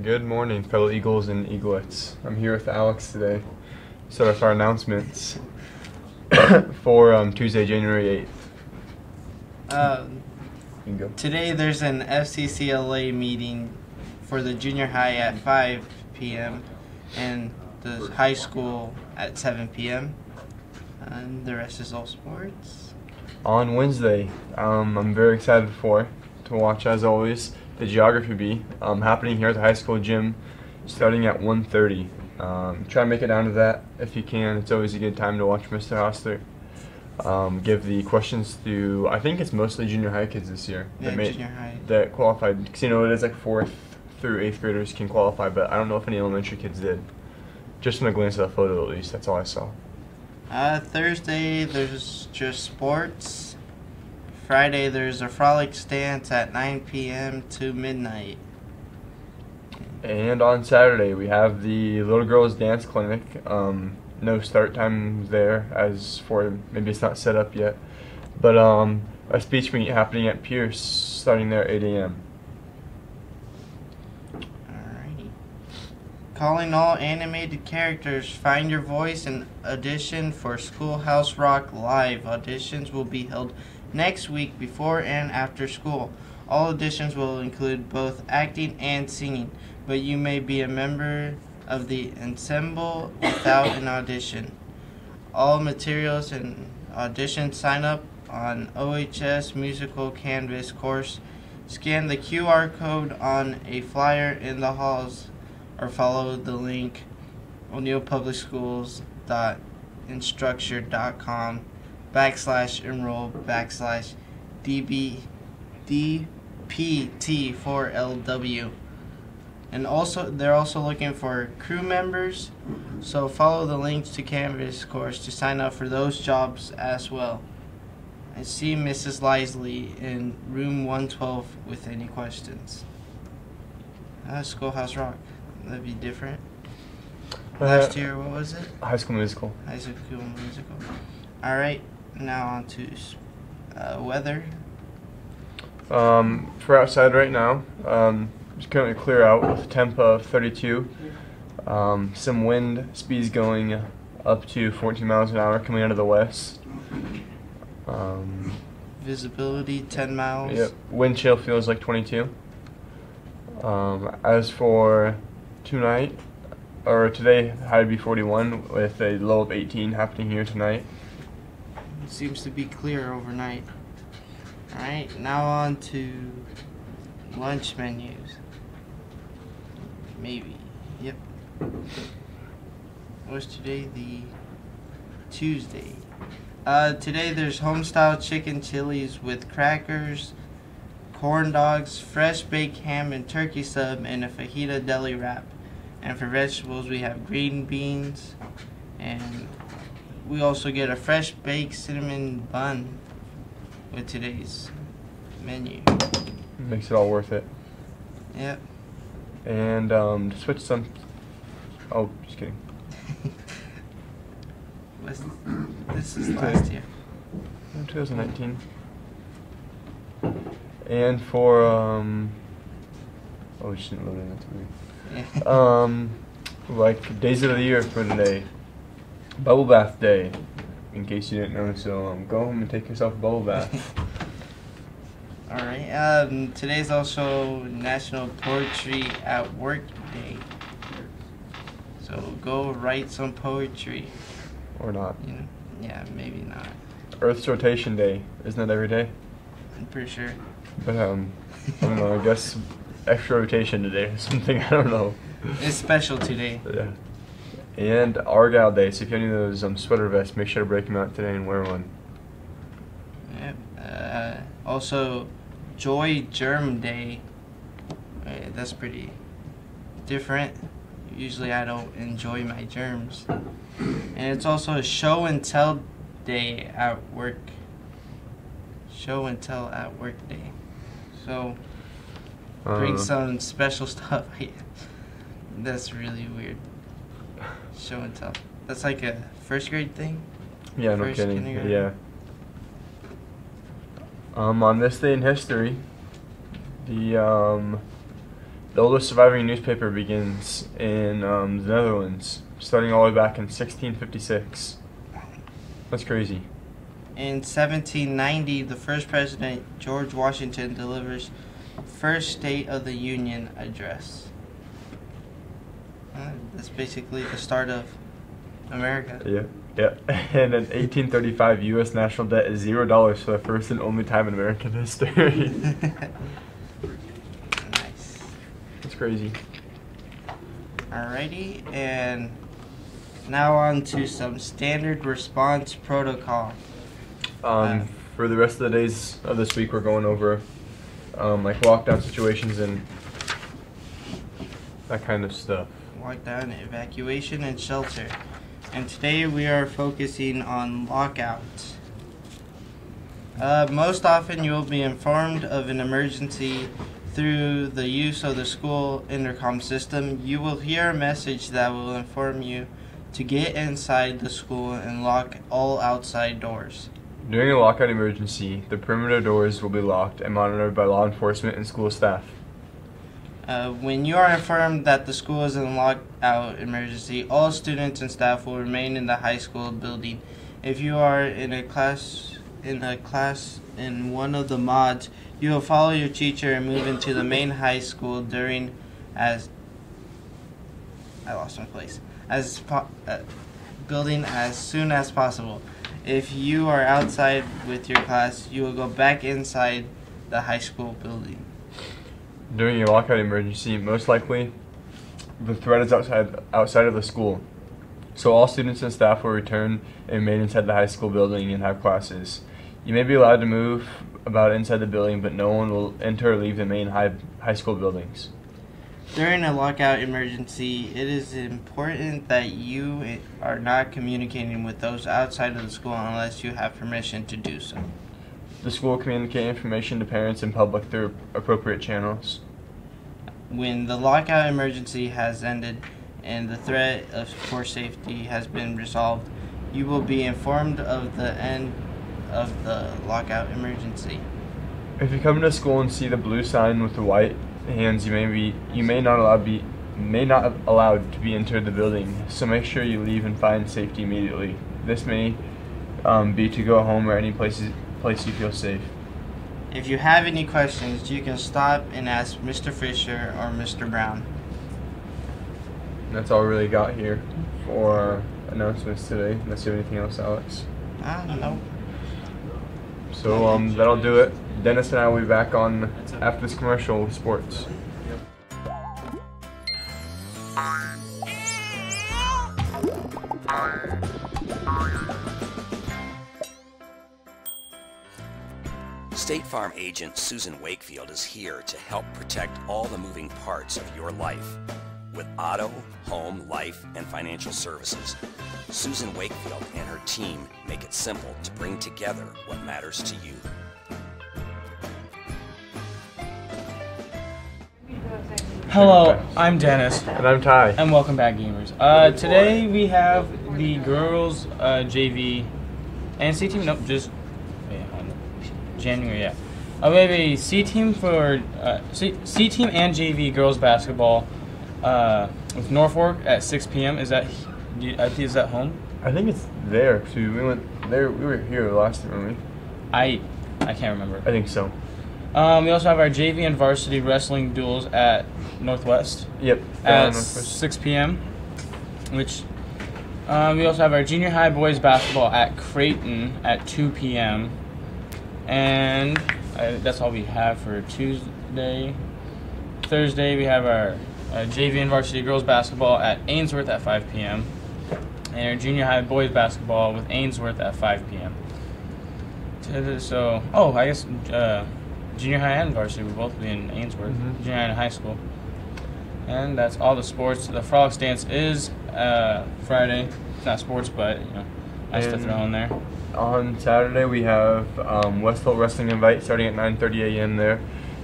Good morning, fellow Eagles and Eaglets. I'm here with Alex today. Start with our announcements for Tuesday, January 8th. Um, You can go. Today there's an FCCLA meeting for the junior high at 5 p.m. and the high school at 7 p.m. And the rest is all sports. On Wednesday, I'm very excited to watch, as always, the geography bee happening here at the high school gym starting at 1:30. Try to make it down to that if you can. It's always a good time to watch Mr. Hostler. Give the questions to, I think it's mostly junior high kids this year Yeah, junior high. that qualified, because it is like 4th through 8th graders can qualify, but I don't know if any elementary kids did. Just from a glance at the photo, at least, that's all I saw. Thursday there's just sports. Friday there's a frolic dance at 9 p.m. to midnight. And on Saturday, we have the Little Girls Dance Clinic. No start time there, as for maybe it's not set up yet. But a speech meet happening at Pierce starting there at 8 a.m. Alrighty. Calling all animated characters, find your voice and audition for Schoolhouse Rock Live. Auditions will be held next week before and after school. All auditions will include both acting and singing, but you may be a member of the ensemble without an audition. All materials and audition sign up on OHS Musical Canvas course. Scan the QR code on a flyer in the halls or follow the link o'neillpublicsschools.instructure.com/enroll/DPT4LW. And also, they're also looking for crew members, so follow the links to Canvas course to sign up for those jobs as well. And see Mrs. Lisley in room 112 with any questions. Schoolhouse Rock. That'd be different. Last year, what was it? High School Musical. High School Musical. Alright, now on to weather. For outside right now, it's currently clear out with a temp of 32. Some wind, speeds going up to 14 miles an hour coming out of the west. Visibility 10 miles. Yep. Wind chill feels like 22. As for tonight, or today, high to be 41 with a low of 18 happening here tonight. It seems to be clear overnight. Alright, now on to lunch menus. Maybe. Yep. What's today? The Tuesday. Today there's homestyle chicken chilies with crackers, corn dogs, fresh baked ham and turkey sub, and a fajita deli wrap. And for vegetables we have green beans, and we also get a fresh baked cinnamon bun with today's menu. Makes it all worth it. Yep. And to switch some. Oh, just kidding. This is last year. 2019. And for oh, we shouldn't load in. That's weird. Yeah. Like days of the year for today. Bubble bath day, in case you didn't know. So go home and take yourself a bubble bath. Alright, today's also National Poetry at Work Day. So go write some poetry. Or not. You know? Yeah, maybe not. Earth's rotation day. Isn't that every day? I'm pretty sure. But I don't know. I guess extra rotation today or something. I don't know. It's special today. Yeah. And Argyle Day. So if you have any of those sweater vests, make sure to break them out today and wear one. Yep. Also, Joy Germ Day. That's pretty different. Usually I don't enjoy my germs. And it's also a show and tell day at work. Show and tell at work day. So bring some special stuff. That's really weird. Show and tell. That's like a first grade thing? Yeah, no First kidding. kindergarten? Yeah. On this day in history, the The oldest surviving newspaper begins in the Netherlands, starting all the way back in 1656. That's crazy. In 1790, the first president, George Washington, delivers first State of the Union address. That's basically the start of America. Yeah. And in 1835, U.S. national debt is $0 for the first and only time in American history. Nice. That's crazy. Alrighty, and now on to some standard response protocol. For the rest of the days of this week, we're going over like lockdown situations and that kind of stuff. Lockdown, evacuation, and shelter. And today we are focusing on lockouts. Most often you will be informed of an emergency through the use of the school intercom system. You will hear a message that will inform you to get inside the school and lock all outside doors. During a lockout emergency, the perimeter doors will be locked and monitored by law enforcement and school staff. When you are informed that the school is in a lockout emergency, all students and staff will remain in the high school building. If you are in a class in one of the mods, you will follow your teacher and move into the main high school building as soon as possible. If you are outside with your class, you will go back inside the high school building. During a lockout emergency, most likely the threat is outside of the school. So all students and staff will return and remain inside the high school building and have classes. You may be allowed to move about inside the building, but no one will enter or leave the main high school buildings. During a lockout emergency, it is important that you are not communicating with those outside of the school unless you have permission to do so. The school will communicate information to parents and public through appropriate channels. When the lockout emergency has ended and the threat for safety has been resolved, you will be informed of the end of the lockout emergency. If you come to school and see the blue sign with the white hands, you may not allowed to be entered the building. So make sure you leave and find safety immediately. This may be to go home or any place you feel safe. If you have any questions, you can stop and ask Mr. Fisher or Mr. Brown. That's all we really got here for announcements today. Unless you have anything else, Alex. No. So that'll do it. Dennis and I will be back on after this commercial with sports. State Farm agent Susan Wakefield is here to help protect all the moving parts of your life. With auto, home, life, and financial services, Susan Wakefield and her team make it simple to bring together what matters to you. Hello, I'm Dennis. And I'm Ty. And welcome back, gamers. Today we have the girls JV and C team. Nope, just January. Yeah, we have a C team for C team and JV girls basketball with Norfolk at 6 p.m. Is that home? I think it's there too. We went there. We were here last time, weren't we? I can't remember. I think so. We also have our JV and varsity wrestling duels at Northwest. Yep. At 6 p.m. Which we also have our junior high boys basketball at Creighton at 2 p.m. And that's all we have for Tuesday. Thursday we have our JV and varsity girls basketball at Ainsworth at 5 p.m. and our junior high boys basketball with Ainsworth at 5 p.m. So, I guess junior high and varsity will both be in Ainsworth, junior high and high school. And that's all the sports. The Frolics dance is Friday. It's not sports, but nice to throw in there. On Saturday we have Westville Wrestling Invite starting at 9:30 a.m. there,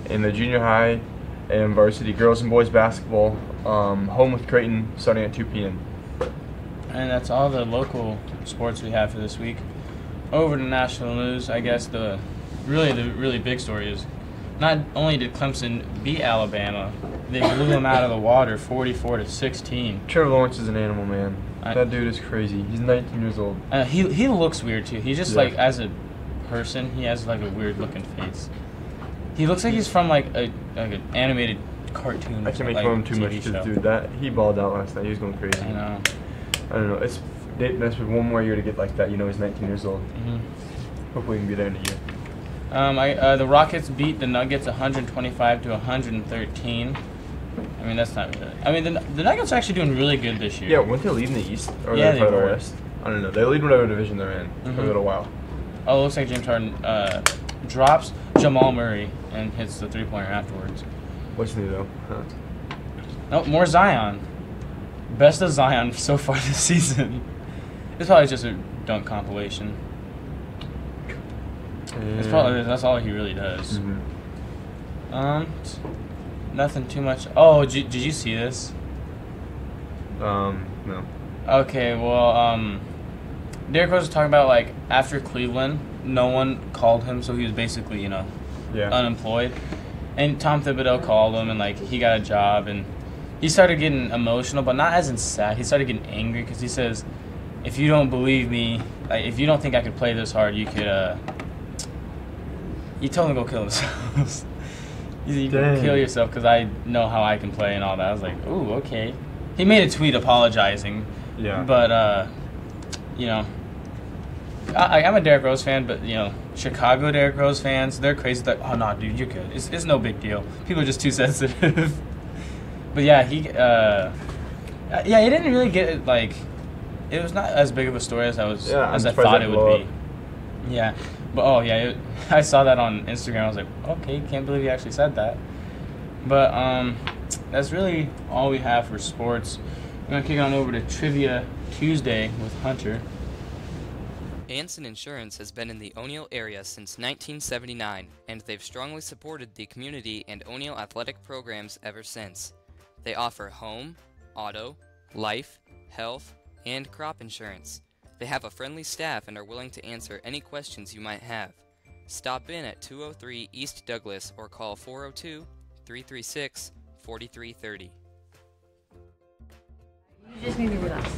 in the junior high and varsity girls and boys basketball home with Creighton starting at 2 p.m. And that's all the local sports we have for this week. Over to national news, I guess the really big story is not only did Clemson beat Alabama, they blew them out of the water 44-16. Trevor Lawrence is an animal, man. That dude is crazy. He's 19 years old. He looks weird too. He just like as a person, he has like a weird looking face. He looks like he's from like an animated cartoon. I can't make like, fun of him too much, show. dude. He balled out last night. He was going crazy. I know. I don't know. That's with one more year to get like that. You know, he's 19 years old. Mm-hmm. Hopefully, he can be there in a year. The Rockets beat the Nuggets 125-113. I mean, that's not really. I mean, the Nuggets are actually doing really good this year. Yeah, weren't they leading the East? Or Yeah, they they the were. West? I don't know. They lead whatever division they're in for a little while. Oh, it looks like James Harden drops Jamal Murray and hits the three-pointer afterwards. What's new though? Huh? No, more Zion. Best of Zion so far this season. It's probably just a dunk compilation. That's all he really does. Mm-hmm. Nothing too much. Oh, did you see this? No. Okay, well, Derrick Rose was talking about like after Cleveland, no one called him, so he was basically unemployed. And Tom Thibodeau called him, and like he got a job, and he started getting emotional, but not as in sad. He started getting angry because he says, "If you don't believe me, like if you don't think I could play this hard, you could." He told him to go kill themselves. You can kill yourself because I know how I can play and all that. I was like, ooh, okay. He made a tweet apologizing. Yeah. But I'm a Derrick Rose fan, but Chicago Derrick Rose fans, they're crazy. Like, oh no, dude, you're good. It's no big deal. People are just too sensitive. But yeah, he didn't really get it. Like, it was not as big of a story as I thought it would be. Yeah, but I saw that on Instagram. I was like, okay, can't believe he actually said that. But that's really all we have for sports. We're gonna kick on over to Trivia Tuesday with Hunter. Anson Insurance has been in the O'Neill area since 1979, and they've strongly supported the community and O'Neill athletic programs ever since. They offer home, auto, life, health, and crop insurance. They have a friendly staff and are willing to answer any questions you might have. Stop in at 203 East Douglas or call 402-336-4330. You just need to relax.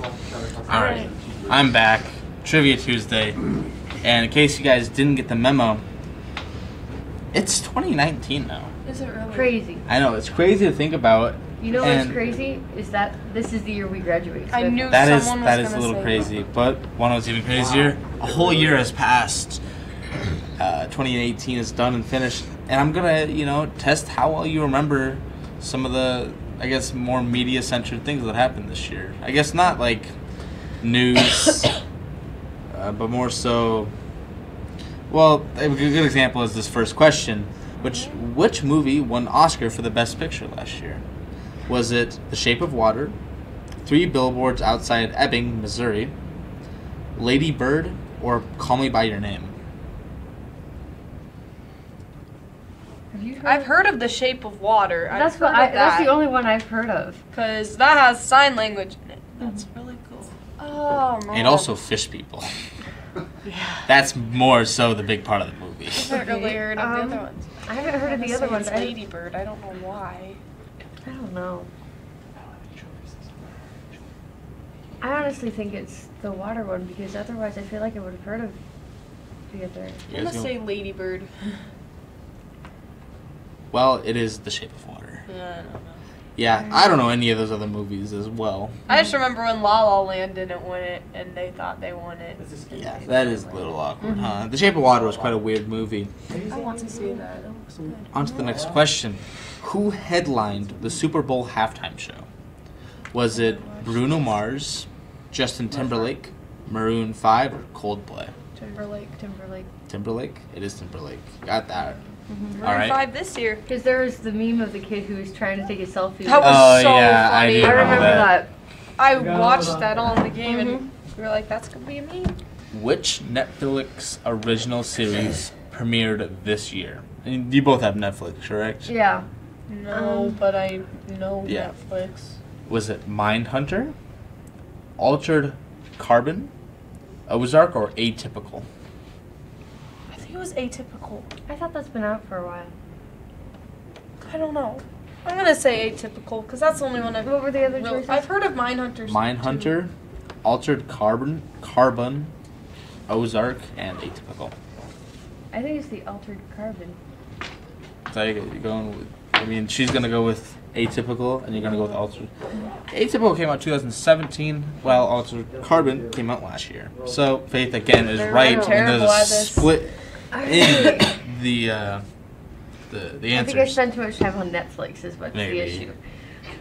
Alright, I'm back. Trivia Tuesday. And in case you guys didn't get the memo, it's 2019 now. Is it really? Crazy. I know, it's crazy to think about. You know what's crazy? Is that this is the year we graduate. So I knew that someone is was a gonna little say crazy. But one was even crazier. A whole year has passed. 2018 is done and finished. And I'm going to, test how well you remember some of the, I guess, more media-centered things that happened this year. I guess not like news, but more so. Well, a good example is this first question. Which movie won Oscar for the Best Picture last year? Was it The Shape of Water, 3 Billboards Outside Ebbing, Missouri, Lady Bird, or Call Me By Your Name? I've heard of The Shape of Water. That's that's the only one I've heard of. Because that has sign language in it. That's really cool. Oh, man. And also Fish People. That's more so the big part of the movie. I haven't really heard of the other ones. I haven't heard of the other ones. Lady Bird. I don't know why. I don't know. I honestly think it's the water one because otherwise I feel like I would have heard of the other. I'm going to say Lady Bird. Well, it is The Shape of Water. Yeah, I don't know. Yeah, I don't know any of those other movies as well. I just remember when La La Land didn't win it, and they thought they won it. Yeah, that is a little awkward, huh? The Shape of Water was quite a weird movie. I want to see that. That looks good. On to the next question. Who headlined the Super Bowl halftime show? Was it Bruno Mars, Justin Timberlake, Maroon 5, or Coldplay? Timberlake. Timberlake? It is Timberlake. Got that. Mm-hmm. All right. 5 this year. Because there was the meme of the kid who was trying to take a selfie. That was so yeah, funny. I remember that. I watched that on the game, and we were like, that's going to be a meme. Which Netflix original series premiered this year? And you both have Netflix, correct? Yeah. No, but I know Yeah. Netflix. Was it Mindhunter, Altered Carbon, Ozark, or Atypical? I think it was Atypical. I thought that's been out for a while. I don't know. I'm gonna say Atypical because that's the only one I've. What were the other really, choices? I've heard of Mindhunter. Mindhunter, Altered Carbon, Ozark, and Atypical. I think it's the Altered Carbon. So you're going with, I mean, she's going to go with Atypical, and you're going to go with Altered. Atypical came out 2017, while Altered Carbon came out last year. So Faith, again, is right. And terrible there's at a this. split in the I think I answers. spend too much time on Netflix is what's Maybe. the issue.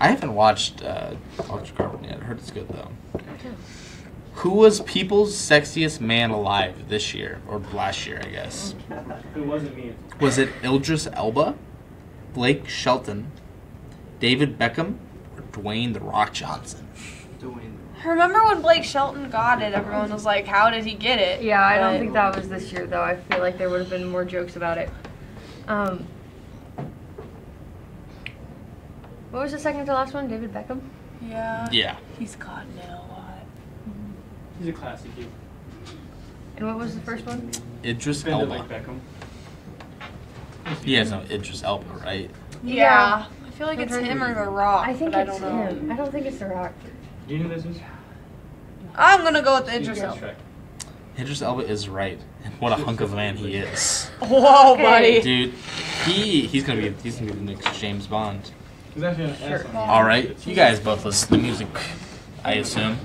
I haven't watched Altered Carbon yet. I heard it's good, though. Who was People's Sexiest Man Alive this year, or last year, I guess? It wasn't me. Was it Idris Elba, Blake Shelton, David Beckham, or Dwayne The Rock Johnson? Remember when Blake Shelton got it? Everyone was like, "How did he get it?" Yeah, I don't But- think that was this year though. I feel like there would have been more jokes about it. What was the second to last one? David Beckham? Yeah. Yeah. He's gotten it a lot. He's a classic. And what was the first one? Idris Been to Elba. like Beckham. He has no Idris Elba, right? Yeah. I feel like I'm it's trying him to- or The Rock. I think but it's I don't know. him. I don't think it's The Rock. Do you know this is? I'm gonna go with the Idris Star Elba. Trek. Idris Elba is right. And what a hunk of a man he is. Whoa, Okay. buddy. Dude, he's gonna be the next James Bond. He's actually an Sure. asshole. Alright, you guys both listen to music, I assume.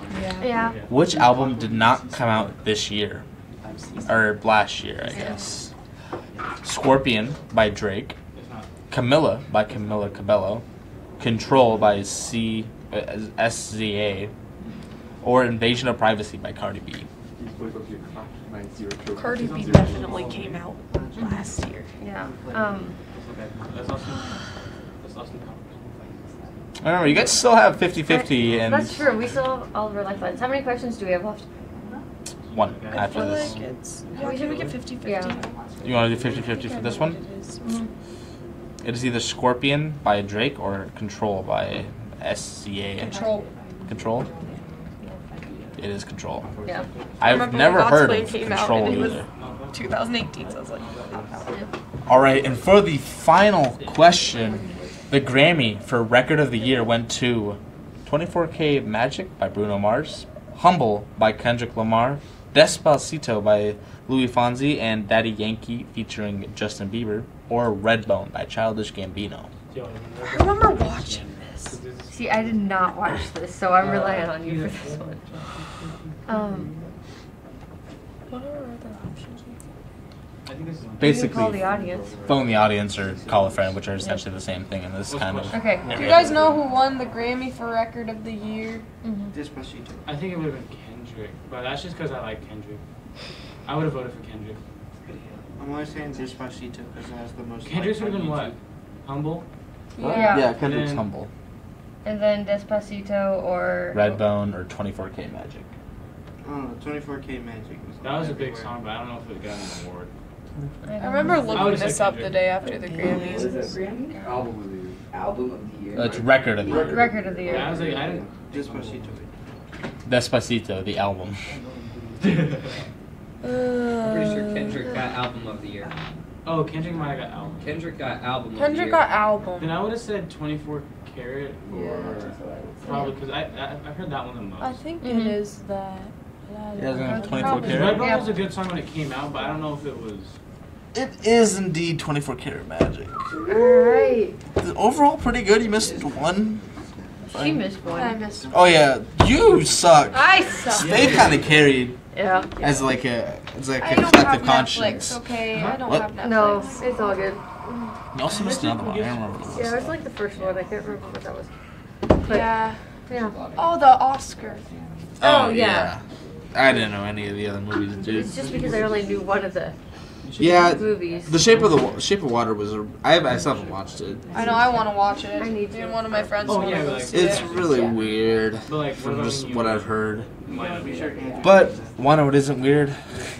Yeah. Which album did not come out this year? Or last year, I guess. Scorpion by Drake. It's not. Camilla by Camila Cabello. Control by SZA. Or Invasion of Privacy by Cardi B. Cardi B definitely came out last year. Yeah. That's awesome. That's awesome. Remember, you guys still have 50-50 and That's true. We still have all of our lifelines. How many questions do we have left? one I after feel this. like it's. Yeah, can we get 50-50? Yeah. You want to do 50-50 for this one? It is either Scorpion by Drake or Control by SZA. Control. Control? It is Control. Yeah. I've Remember never when heard God's of Plan came out Control and it was either. 2018, so I was like, All right, and for the final question, the Grammy for Record of the Year went to 24K Magic by Bruno Mars, Humble by Kendrick Lamar, Despacito by Louis Fonsi and Daddy Yankee featuring Justin Bieber, or Redbone by Childish Gambino. I remember watching this. See, I did not watch this, so I'm relying on you for this one. What are our other options? I think this is You can Basically, call the audience. phone the audience or call a friend, which are essentially the same thing in this kind of. Okay. Do you guys know who won the Grammy for Record of the Year? Despacito. I think it would have been Kendrick, but that's just because I like Kendrick. I would have voted for Kendrick. I'm only saying Despacito because it has the most. Kendrick's would likes have on been what? Humble? Yeah. Kendrick's And- Humble. And then Despacito or Redbone or 24K Magic. YouTube. Oh, 24K Magic. That was a big song, but I don't know if it got an award. I remember I looking would've this said up the Kendrick. day after the Grammys. Album of the year. Album of the year. It's Record of the Year. Record of the Yeah, I year. was like, I didn't. Despacito. Despacito, the album. I'm pretty sure Kendrick got album of the year. Oh, Kendrick might have got album. Kendrick got album of the Kendrick year. got album. Then I would have said 24 Karat or probably because I've heard that one the most. I think Mhm. it is that. Yeah, it's gonna be 24 Probably. Karat. Redbone Yeah. was a good song when it came out, but I don't know if it was. It is indeed 24 Karat Magic. Alright. Overall, pretty good. You missed one. She missed I one. missed. Oh yeah, you suck. I suck. They kind of carried Yeah. as like a I don't have collective Netflix, conscience. okay? I don't What? have Netflix. No, it's all good. You also missed another one. I don't remember what it Yeah, it was. was like the first one. I can't remember what that was. But, Yeah. yeah. Oh, the Oscar. Oh, yeah. I didn't know any of the other movies, dude. It's just because I only knew one of the Yeah, movies. The Shape of Water was. I still haven't watched it. I know, I want to watch it. I need Me to. and one of my friends Oh, want yeah, to go like- see It's it. really weird But like, from just what I've heard. heard. But one of it isn't weird.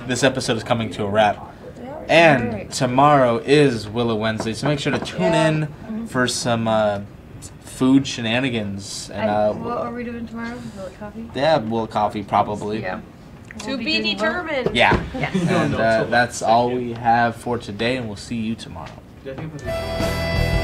This episode is coming to a wrap. Yeah. And Alright. tomorrow is Willow Wednesday, so make sure to tune in for some food shenanigans. And What are we doing tomorrow? Will it coffee? yeah, we'll coffee probably. Yeah. To We'll be doing what? determined. Yeah. Yes. And that's all we have for today, and we'll see you tomorrow. I think it was-